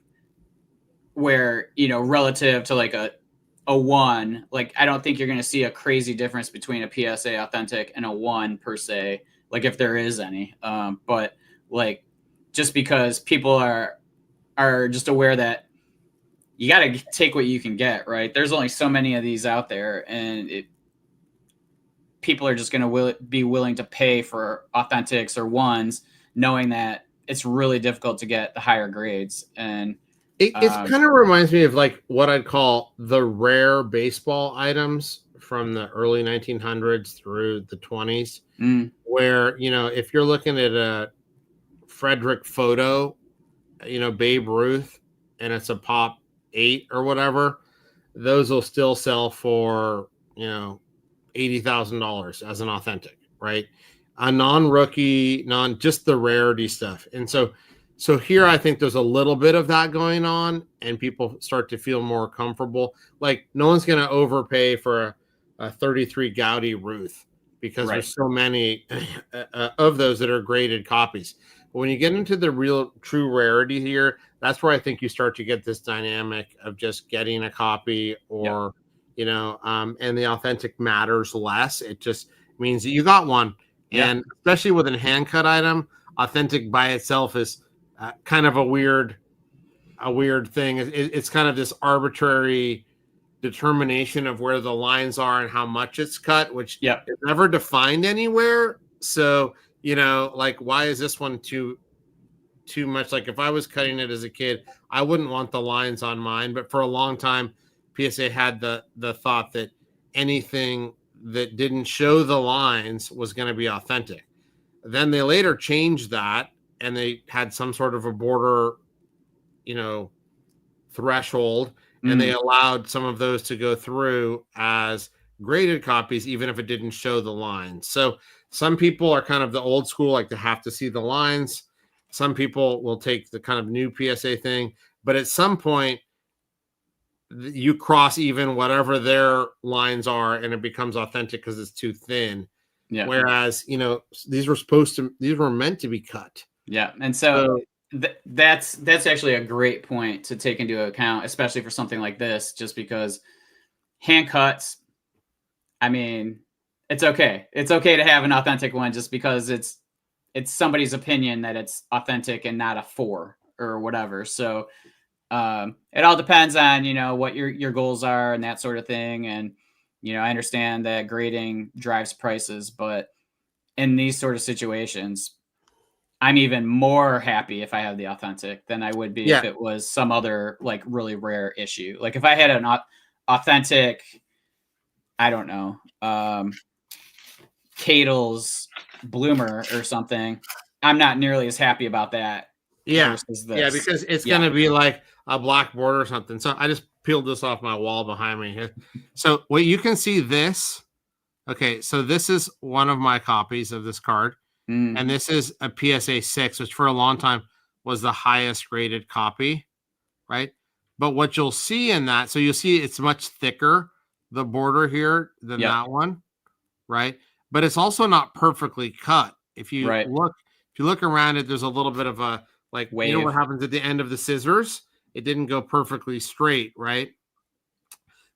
where, relative to like a 1, like, I don't think you're going to see a crazy difference between a PSA authentic and a 1 per se, like if there is any. But like, just because people are just aware that you got to take what you can get, right? There's only so many of these out there, and people are just going to be willing to pay for authentics or 1s, knowing that it's really difficult to get the higher grades. And it kind of reminds me of like what I'd call the rare baseball items from the early 1900s through the 20s, where, if you're looking at a Frederick photo, Babe Ruth, and it's a pop 8 or whatever, those will still sell for, $80,000 as an authentic, right? A non-rookie, just the rarity stuff. And so So here, I think there's a little bit of that going on, and people start to feel more comfortable. Like no one's going to overpay for a 33 Gaudi Ruth because Right. there's so many of those that are graded copies. But when you get into the real true rarity here, that's where I think you start to get this dynamic of just getting a copy or, and the authentic matters less. It just means that you got one. Yeah. And especially with a hand cut item, authentic by itself is kind of a weird thing. It's kind of this arbitrary determination of where the lines are and how much it's cut, which is never defined anywhere. So, like, why is this one too much? Like if I was cutting it as a kid, I wouldn't want the lines on mine. But for a long time, PSA had the thought that anything that didn't show the lines was going to be authentic. Then they later changed that, and they had some sort of a border, threshold, and they allowed some of those to go through as graded copies, even if it didn't show the lines. So some people are kind of the old school, like to have to see the lines. Some people will take the kind of new PSA thing, but at some point you cross even whatever their lines are, and it becomes authentic because it's too thin. Yeah. Whereas, these were meant to be cut. Yeah. And so that's actually a great point to take into account, especially for something like this, just because hand cuts, I mean, it's okay. It's okay to have an authentic one just because it's somebody's opinion that it's authentic and not a 4 or whatever. So it all depends on, what your goals are and that sort of thing. And, I understand that grading drives prices, but in these sort of situations, I'm even more happy if I have the authentic than I would be if it was some other like really rare issue. Like if I had an authentic, I don't know, Cadle's Bloomer or something, I'm not nearly as happy about that. Yeah. Yeah, because it's going to be like a black border or something. So I just peeled this off my wall behind me here. So you can see this. Okay, so this is one of my copies of this card. And this is a PSA 6, which for a long time was the highest graded copy, right? But what you'll see in that, so you'll see it's much thicker, the border here, than that one, right? But it's also not perfectly cut. If you look around it, there's a little bit of a like wave. You know what happens at the end of the scissors? It didn't go perfectly straight, right?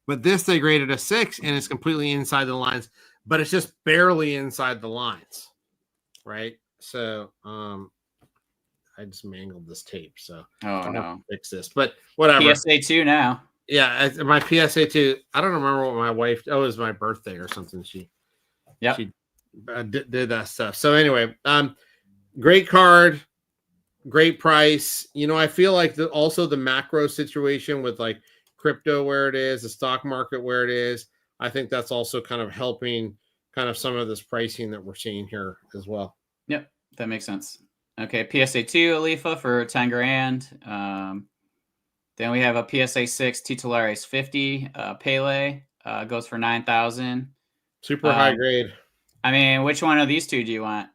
But this they graded a 6, and it's completely inside the lines, but it's just barely inside the lines, right? So I just mangled this tape, so I have to fix this, but whatever. PSA 2 now. Yeah, my PSA 2. I don't remember what my wife. Oh, it was my birthday or something. She did that stuff. So anyway, great card, great price. I feel like also the macro situation with like crypto where it is, the stock market where it is. I think that's also kind of helping kind of some of this pricing that we're seeing here as well. Yep, that makes sense. Okay, PSA 2 Alifa for 10 grand. Then we have a PSA 6 Titulares 50 Pele goes for 9,000. Super high grade. I mean, which one of these two do you want?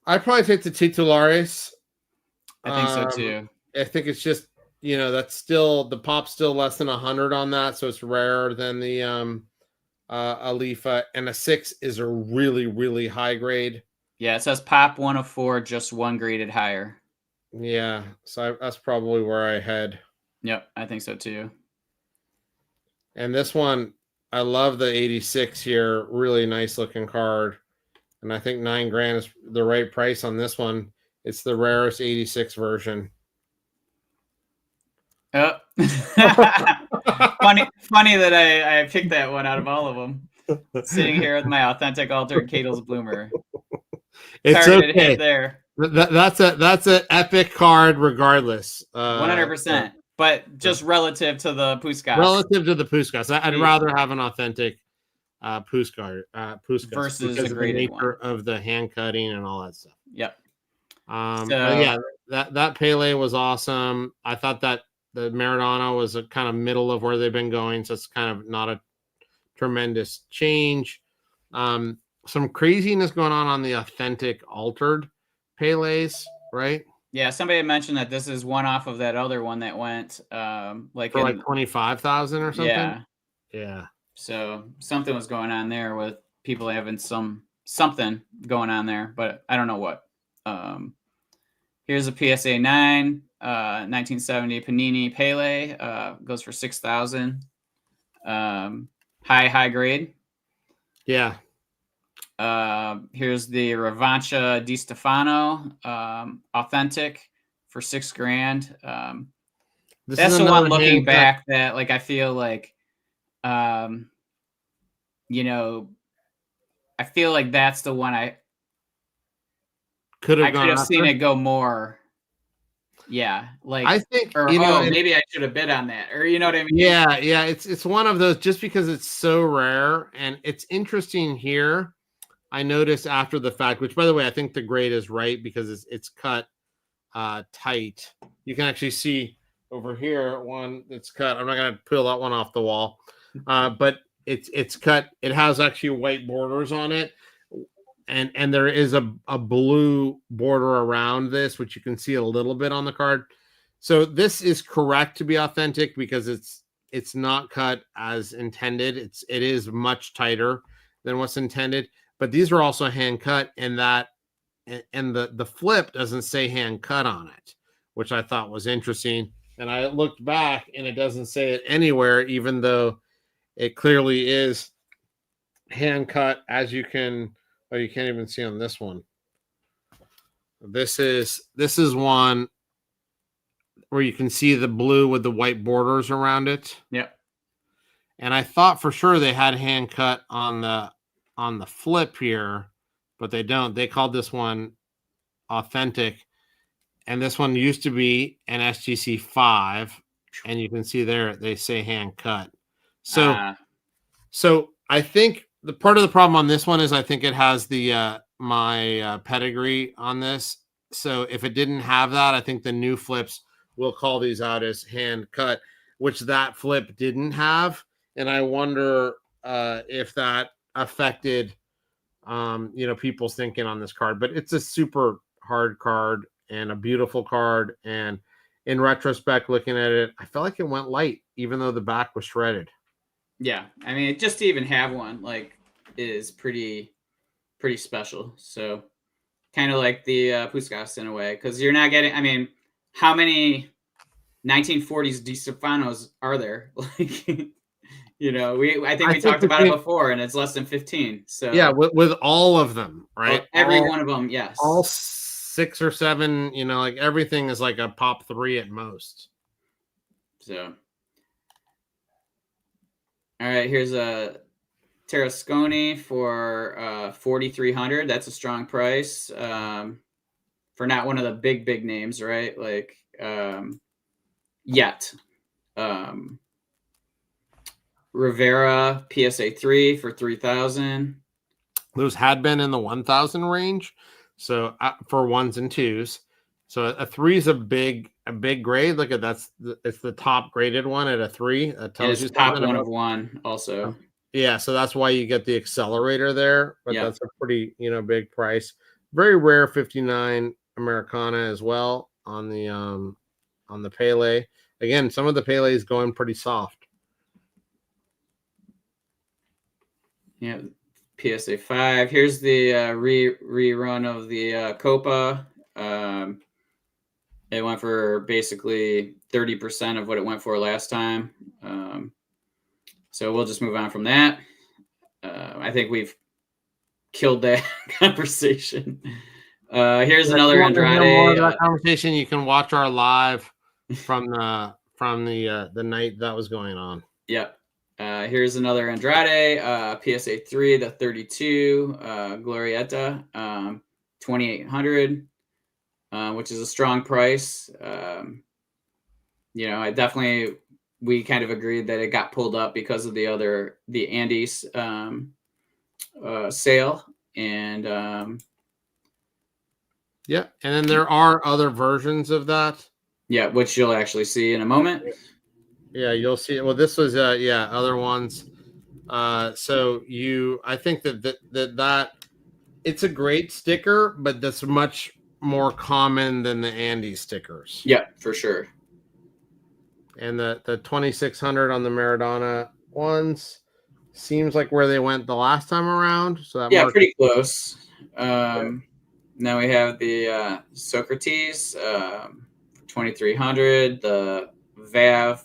I'd probably take the Titulares. I think so too. I think it's just that's still the pop's still less than 100 on that, so it's rarer than the Alifa, and a 6 is a really, really high grade. Yeah, it says pop 104, just one graded higher. Yeah, so that's probably where I head. Yep, I think so too. And this one, I love the 86 here. Really nice looking card. And I think 9 grand is the right price on this one. It's the rarest 86 version. Oh. funny that I picked that one out of all of them. Sitting here with my authentic altered Cadle's Bloomer. It's targeted okay. hit there. That's an epic card, regardless. 100%. But just relative to the Puskas. Relative to the Puskas, I'd rather have an authentic Puskas versus a graded one of the hand cutting and all that stuff. Yep. Yeah, that Pele was awesome. I thought that the Maradona was a kind of middle of where they've been going, so it's kind of not a tremendous change. Some craziness going on the authentic altered Pele's, right? Yeah, somebody mentioned that this is one off of that other one that went like For like 25,000 or something. Yeah. Yeah. So something was going on there with people having something going on there, but I don't know what. Here's a PSA 9, 1970 Panini Pele, goes for 6,000. High grade. Yeah. Here's the Revancha Di Stefano, authentic for $6,000. That's the one looking back that like I feel like you know, I feel like that's the one I could have seen it go more. Yeah, like I think, or maybe I should have bid on that, or you know what I mean? Yeah, it's one of those, just because it's so rare. And it's interesting here. I noticed after the fact, which by the way, I think the grade is right because it's cut tight. You can actually see over here one that's cut. I'm not gonna peel that one off the wall, but it's cut. It has actually white borders on it, and there is a blue border around this, which you can see a little bit on the card. So this is correct to be authentic because it's not cut as intended. It is much tighter than what's intended. But these are also hand cut, and the flip doesn't say hand cut on it, which I thought was interesting. And I looked back, and it doesn't say it anywhere, even though it clearly is hand cut, as you can. Oh, you can't even see on this one. This is one where you can see the blue with the white borders around it. Yep. And I thought for sure they had hand cut on the flip here, but they don't. They called this one authentic, and this one used to be an SGC 5, and you can see there they say hand cut. So I think the part of the problem on this one is I think it has the my pedigree on this. So if it didn't have that, I think the new flips will call these out as hand cut, which that flip didn't have. And I wonder if that affected people's thinking on this card. But it's a super hard card and a beautiful card. And in retrospect, looking at it, I felt like it went light, even though the back was shredded. Yeah, I mean, just to even have one like is pretty special. So kind of like the Puskas in a way, because you're not getting. I mean, how many 1940s Di Stefanos are there? Like, I think we talked about it before, and it's less than 15. So yeah, with all of them, right? Every one of them, yes. All 6 or 7, like everything is like a pop 3 at most. So. All right, here's a Tarasconi for $4,300. That's a strong price for not one of the big names, right? Like yet. Rivera PSA 3 for $3,000. Those had been in the 1,000 range, so for 1s and 2s. So a 3 is a big grade. Look at it's the top graded one at a 3. That tells you top one of one also. Yeah, so that's why you get the accelerator there, but that's a pretty big price. Very rare 59 Americana as well on the Pele. Again, some of the Pele is going pretty soft. Yeah, PSA 5. Here's the rerun of the Copa. It went for basically 30% of what it went for last time. So we'll just move on from that. I think we've killed that conversation. Here's another Andrade. That conversation, you can watch our live from the night that was going on. Yep. Here's another Andrade, PSA 3, the 32 Glorieta, 2,800. Which is a strong price. We kind of agreed that it got pulled up because of the Andes sale. And and then there are other versions of that. Yeah, which you'll actually see in a moment. Yeah, you'll see. Well, this was other ones. So I think that it's a great sticker, but that's much more common than the Andy stickers. Yeah, for sure. And the 2600 on the Maradona ones seems like where they went the last time around. So that pretty close. Now we have the Socrates 2300, the Vav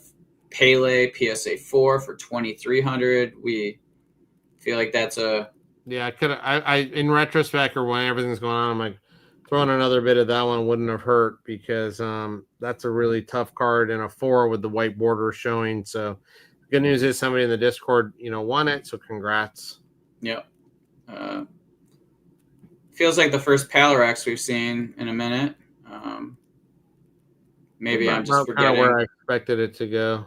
Pele PSA 4 for 2300. We feel like that's a I in retrospect, or when everything's going on, I'm like, throwing another bit of that one wouldn't have hurt, because that's a really tough card in a 4 with the white border showing. So good news is somebody in the Discord, won it. So congrats. Yep. Feels like the first Palarex we've seen in a minute. Maybe I'm just forgetting. Kind of where I expected it to go.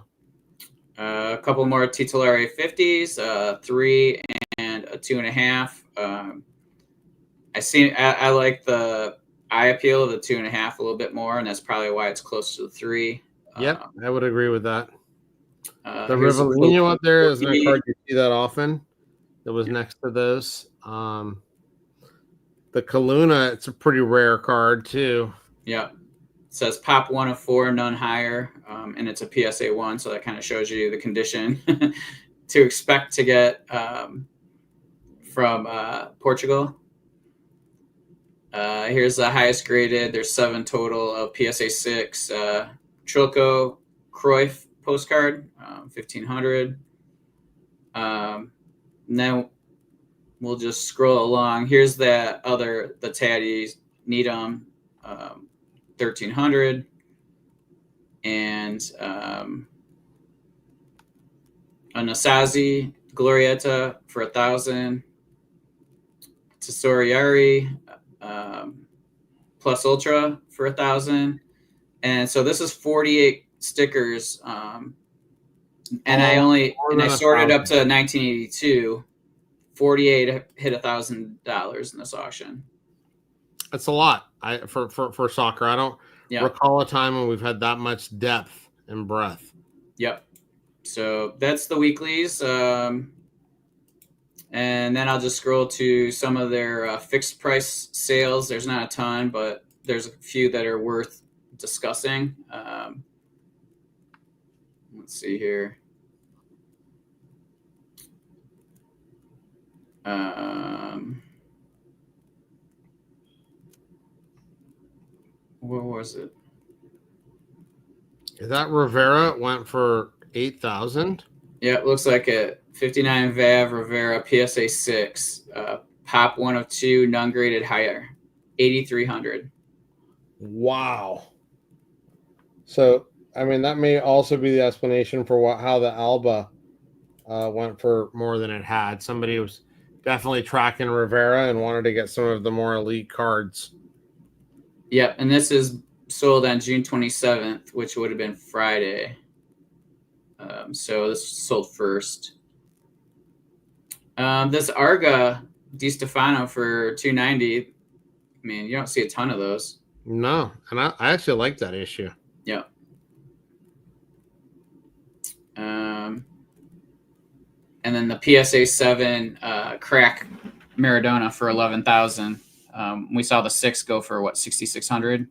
A couple more Titolare 50s, 3 and a 2.5. I like the eye appeal of the 2.5 a little bit more, and that's probably why it's close to the 3. Yep, I would agree with that. The Rivellino up there is a card you see that often. That was next to those. The Kaluna, it's a pretty rare card too. Yeah. It says pop 1 of 4, none higher, and it's a PSA 1, so that kind of shows you the condition to expect to get from Portugal. Here's the highest graded. There's 7 total of PSA 6. Trilco Cruyff postcard, 1500. And then we'll just scroll along. Here's the Taddy Needham, 1300. And a Nasazi Glorieta for 1,000. Tesoriari Plus Ultra for 1,000. And so this is 48 stickers. And I sorted up to 1982. 48 hit $1,000 in this auction. That's a lot. For soccer. I don't recall a time when we've had that much depth and breadth. Yep. So that's the weeklies. And then I'll just scroll to some of their fixed price sales. There's not a ton, but there's a few that are worth discussing. Let's see here. What was it? Is that Rivera went for 8,000? Yeah, it looks like it. 59 Vav Rivera PSA 6. Pop 1 of 2, none graded higher. 8,300. Wow. So, I mean, that may also be the explanation for how the Alba went for more than it had. Somebody was definitely tracking Rivera and wanted to get some of the more elite cards. Yep, and this is sold on June 27th, which would have been Friday. So this sold first. This Arga Di Stefano for 290. I mean, you don't see a ton of those. No, and I actually like that issue. Yeah. And then the PSA 7 crack Maradona for 11,000. We saw the 6 go for what, 6,600?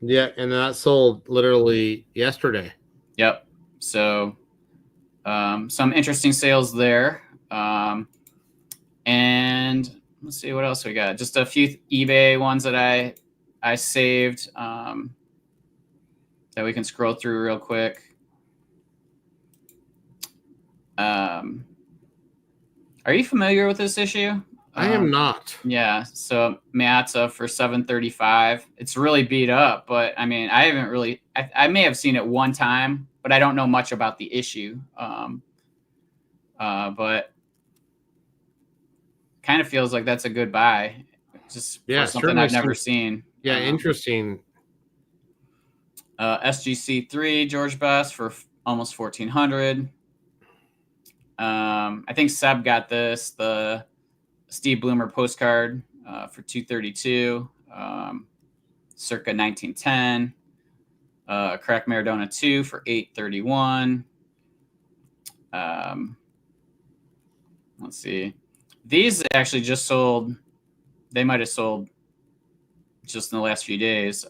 Yeah, and that sold literally yesterday. Yep. So some interesting sales there. And let's see what else we got. Just a few eBay ones that I saved that we can scroll through real quick. Are you familiar with this issue? I am not. Yeah. So Meazza for 735. It's really beat up, but I mean, I haven't really. I may have seen it one time, but I don't know much about the issue. But kind of feels like that's a good buy. Just for something I've never seen. Yeah, interesting. SGC3 George Best for almost 1,400. I think Seb got this, the Steve Bloomer postcard for 232, circa 1910. Crack Maradona 2 for 831. Let's see. These actually just sold. They might have sold just in the last few days.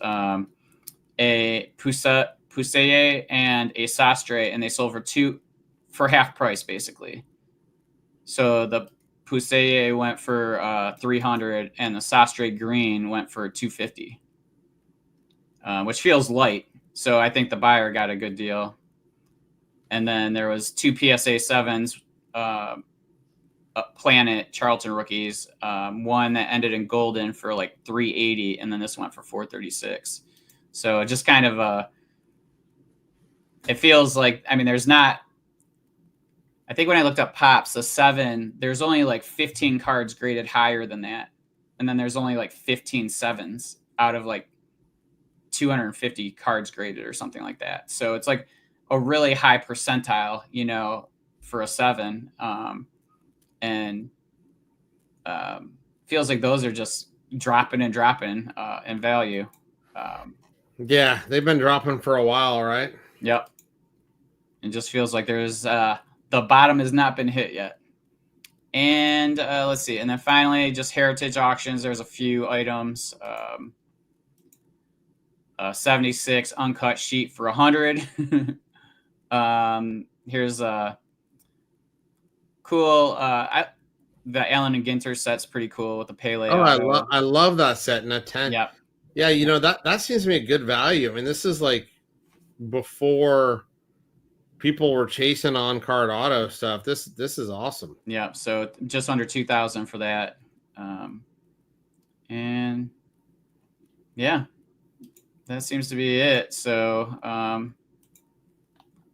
A Puseye and a Sastre, and they sold for half price basically. So the Puseye went for 300, and the Sastre Green went for 250, which feels light. So I think the buyer got a good deal. And then there was 2 PSA 7s, Planet Charlton rookies. One that ended in Goldin for like 380, and then this went for 436. So just kind of it feels like, I mean, there's not. I think when I looked up Pops, the 7, there's only like 15 cards graded higher than that, and then there's only like 15 7s out of like 250 cards graded or something like that. So it's like a really high percentile, for a 7. And feels like those are just dropping and dropping in value. Yeah, they've been dropping for a while, right? Yep. It just feels like there's the bottom has not been hit yet. And let's see. And then finally, just heritage auctions. There's a few items. 76 uncut sheet for 100. Here's a cool. The Allen and Ginter set's pretty cool with the Pele. Oh, I love that set in a 10. Yeah. Yeah, that seems to be a good value. I mean, this is like before people were chasing on card auto stuff. This is awesome. Yeah, so just under 2,000 for that. And yeah, that seems to be it. So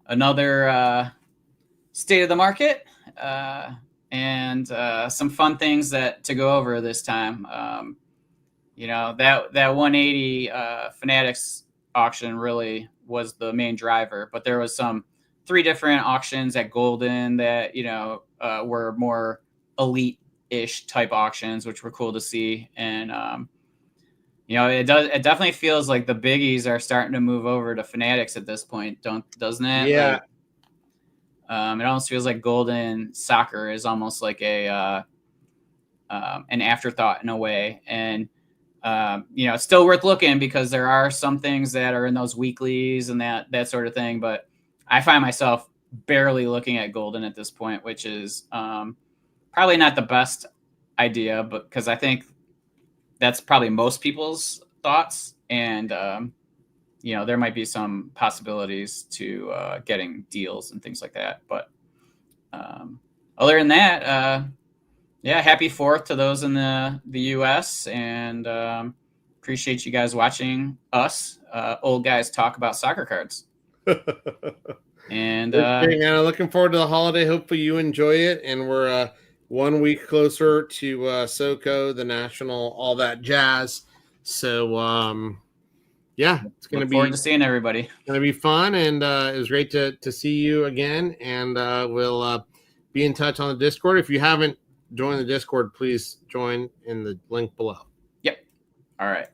another state of the market and some fun things to go over this time. That 180 Fanatics auction really was the main driver, but there was 3 different auctions at Goldin that were more elite-ish type auctions, which were cool to see. And it definitely feels like the biggies are starting to move over to Fanatics at this point, doesn't it? Yeah. It almost feels like Goldin soccer is almost like an afterthought in a way. And it's still worth looking because there are some things that are in those weeklies and that sort of thing. But I find myself barely looking at Goldin at this point, which is probably not the best idea, but because I think that's probably most people's thoughts. And, there might be some possibilities to getting deals and things like that. But other than that, happy 4th to those in the U.S. and appreciate you guys watching us old guys talk about soccer cards. And looking forward to the holiday. Hopefully you enjoy it. And we're 1 week closer to SoCo, the national, all that jazz. So it's going to be forward to seeing everybody. Going to be fun, and it was great to see you again. And we'll be in touch on the Discord. If you haven't joined the Discord, please join in the link below. Yep. All right.